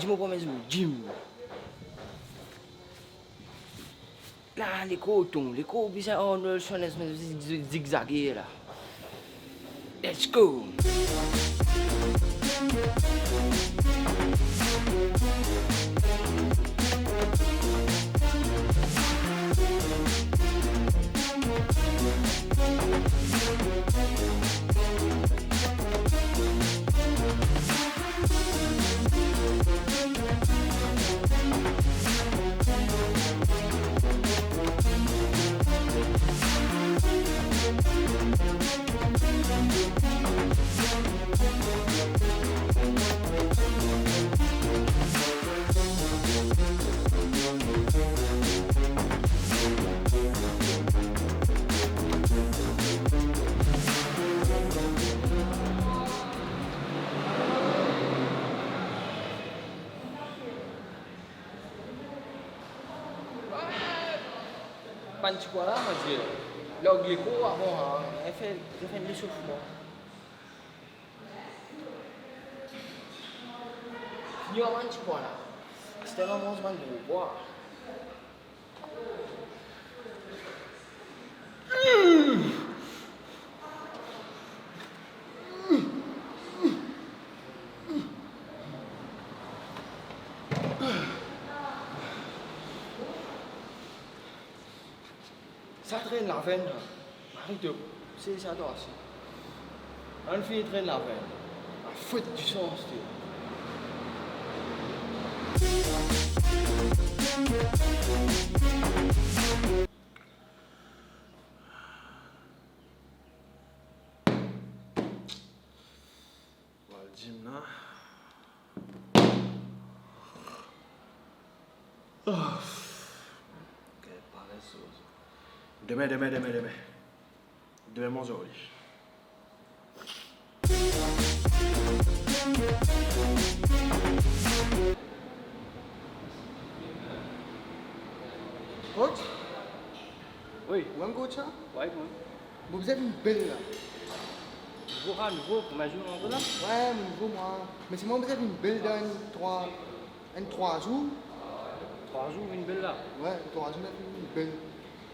dis-moi pour mes gym. Là, les cotons, bisa Arnold Schwarzenegger zigzaguer là. Let's go. Panci quoi là, moi je log les cours avant, elle fait l'échauffement. Fini à panci quoi là. C'était un moment de boire. Ça traîne la veine. Arrête de. C'est ça toi aussi. Un fille traîne la veine. La faute du sens, tu. Voilà le gym là. Oh. Ok, paresseuse. Demain. Demain, mon jour. Coach? Oui. Où est-ce coach là? Ouais, Vous êtes une belle là. Nouveau, pour ma journée en là. Ouais, nouveau moi. Mais c'est moi, vous êtes une belle dans 3 jours. 3 jours, une belle là. Ouais, 3 jours, une belle.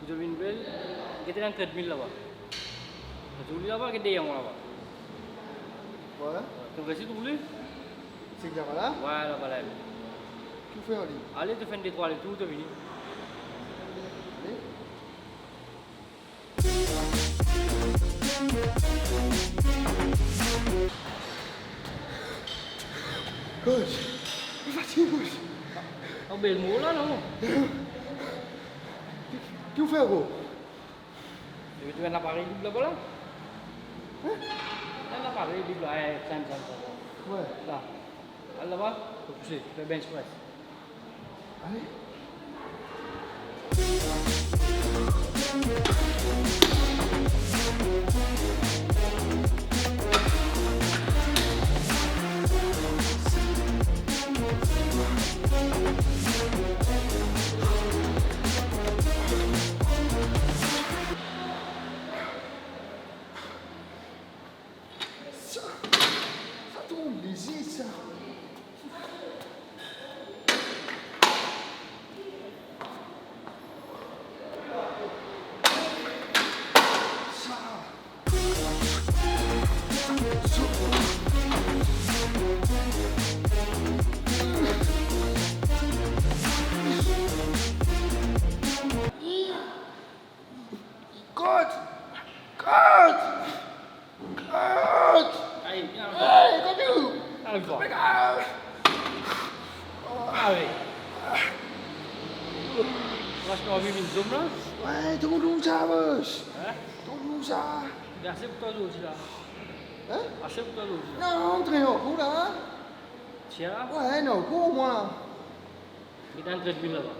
Vous avez une belle. Qui était dans 3000 là-bas. Vous voulez là-bas, qui était là-bas. Voilà. Tu veux essayer de rouler? C'est que là? Ouais, là-bas là. Tu fais en ligne. Allez, tu fais des 3 les tours, tu fini. Allez. Coach, je suis fatigué, coach. Un bel mot là, non? Tu fais gros? Tu veux un appareil libre là-bas là? Hein? Un appareil libre là, ça. Ouais. Là. Allez là-bas, tu peux pousser, tu fais bench press. Allez. Ça tombe léger ça. Coach! Allez, viens. Hey, continue! Allez-toi. Regarde! Allez. Moi, je peux une zoom là. Ouais, ton ça, wesh! Hein? Ton ça! Il est assez pour toi l'autre là. Hein? Assez pour toi l'autre là. Non, très haut, cool là! Tiens, Ouais, non, cool moi là! il est en 30 000 là-bas.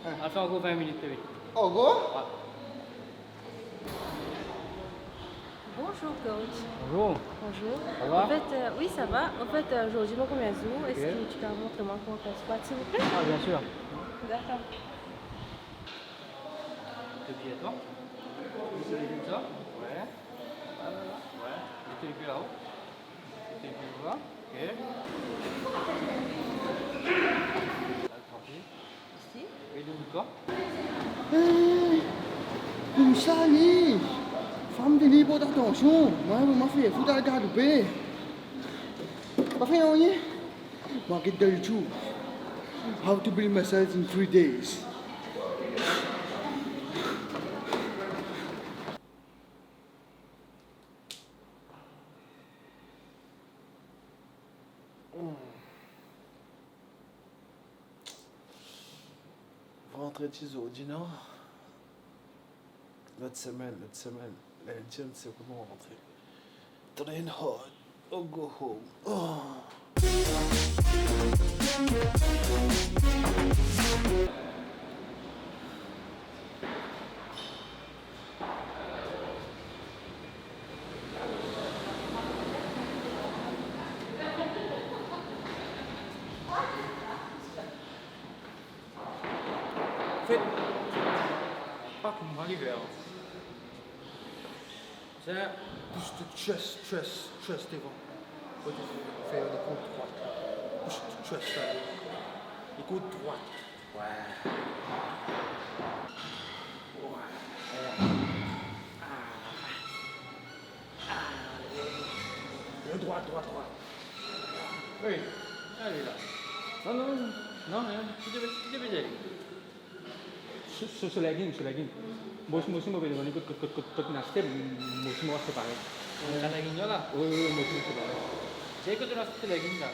Hein? On va faire encore 20 minutes, vite. Oh, go? Ouais. Bonjour coach. Bonjour. Bonjour. Ça va? En fait, oui, ça va. En fait, aujourd'hui, moi, combien de jours? Est-ce que tu peux montrer moi comment on se passe, s'il vous plaît? Ah, bien sûr. D'accord. Te pieds toi. Tu les ça? Ouais. Ah, là, là. Ouais. Tu les pieds là-haut. Tu les pieds là. Ici. Ready buka? KUMSA ni. Femme de libre d'attention. Moi, ma fille, faut aller garder. Pas fait rien. Moi, get the truth. How to build myself in 3 days. Vendredi aujourd'hui, non? L'autre semaine, le gym, c'est comment rentrer? Train hard, or go home. Oh. Fait. Pas comme moi l'hiver. C'est push to chest devant. Faut faire des coups droits. Push to chest là. Les coups droits. Ouais. Le droit. Oui, allez là. Non, rien. Tu devais dire. Sur legging. Moi, je me suis dit que nasty, moi, je me suis séparé. La legging là. Oui, moi, je me suis séparé. J'ai écouté la petite legging là.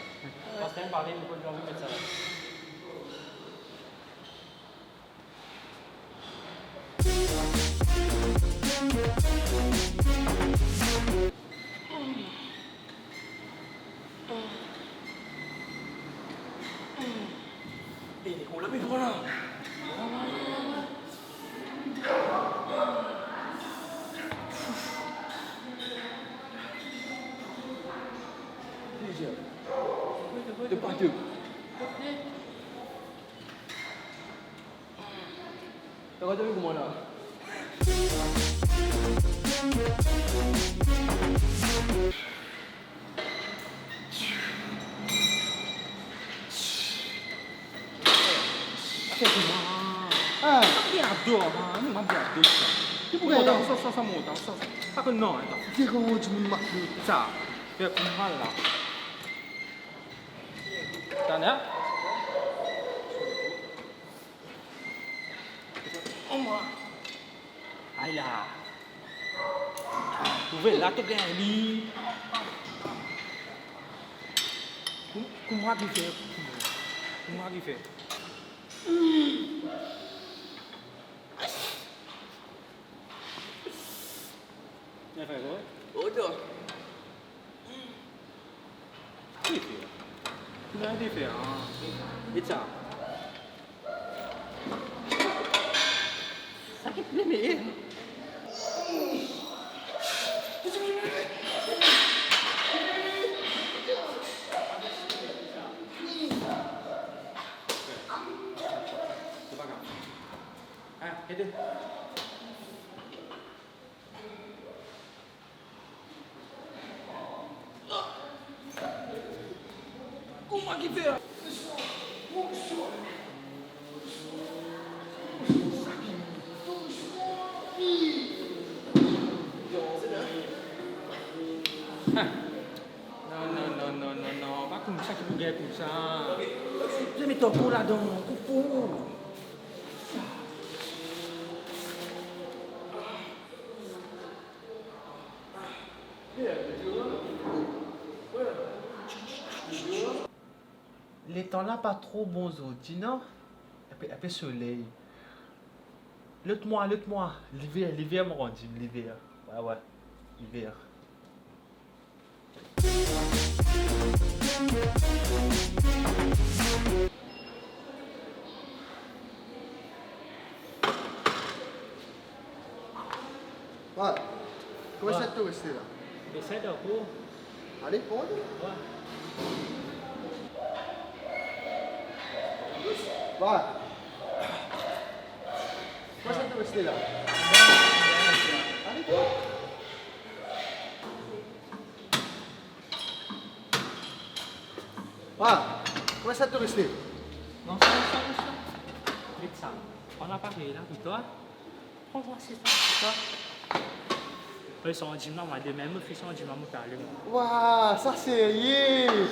Parce qu'elle me parlait, mais quand j'ai envie de mettre ça là. De pas deux. T'as regardé comment là? Ah, Abdou, não Abdou. Tipo, só monta, só. Tá com nó, então. dia kau cuma maklum. Tá. Biar kumhal lah. Tá, né? Oma. Ai là. Tu về lá tôi ghe đi. Cũng hoa gì phê. Cũng hoa gì phê. Này phải rồi. Oh dah. Gì phê. Này gì phê à. Ít chả. Sakit ni. Hết đi. Como é que vê? Non, pas comme ça qui vous guette comme ça. Je mets ton cou là-dedans, coucou. Les temps là pas trop bons aujourd'hui, non? Un peu soleil. L'autre mois. L'hiver me rend l'hiver. Ouais. L'hiver. Vai. Começa a tua esteira. Biasa dah aku. Allez, pode. Wah. Vai. Começa a tua esteira. Allez, pode. Ah, comment ça te reste? Non, ça. Vite ça. On a parlé là pour toi. Prends-moi c'est ça pour toi. Ils sont en gym là, moi, demain, me fais son gym là, me parler. Waouh, ça sérieux.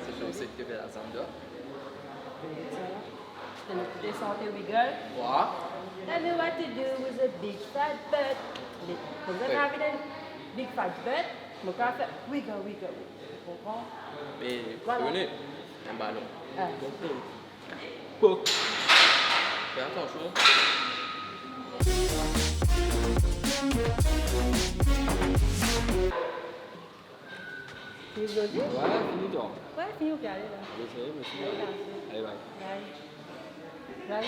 C'est chose que fait la Zambia. They saw the wiggle. Wow. Tell me what to do with a big fat butt. Comme ça, t'as vu un big fat butt, mon corps fait wiggle. Tu comprends? Mais Voilà. venez, un ballon. Ah, Poc. Fais attention. fini aujourd'hui? Voilà, fini donc. Ouais, fini au carré là. Désolé, monsieur. Allez, bye. Bye.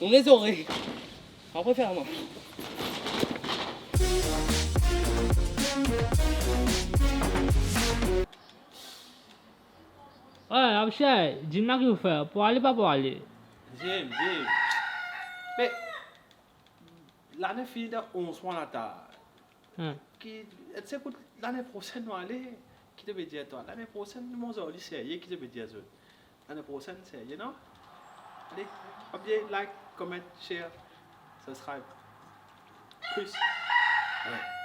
On les aurait. On préfère moi. Ouais, Abshai, dis-moi qu'il faut faire. Pour aller, pas pour aller. J'aime. Mais l'année finie de 11 mois là tard. Tu sais que l'année prochaine, nous allons qui te veut dire toi? L'année prochaine, nous allons aller sérieux, qui te veut dire ça? L'année prochaine, sérieux, non? Allez, oubliez, like, comment, share, subscribe. Plus. Ouais.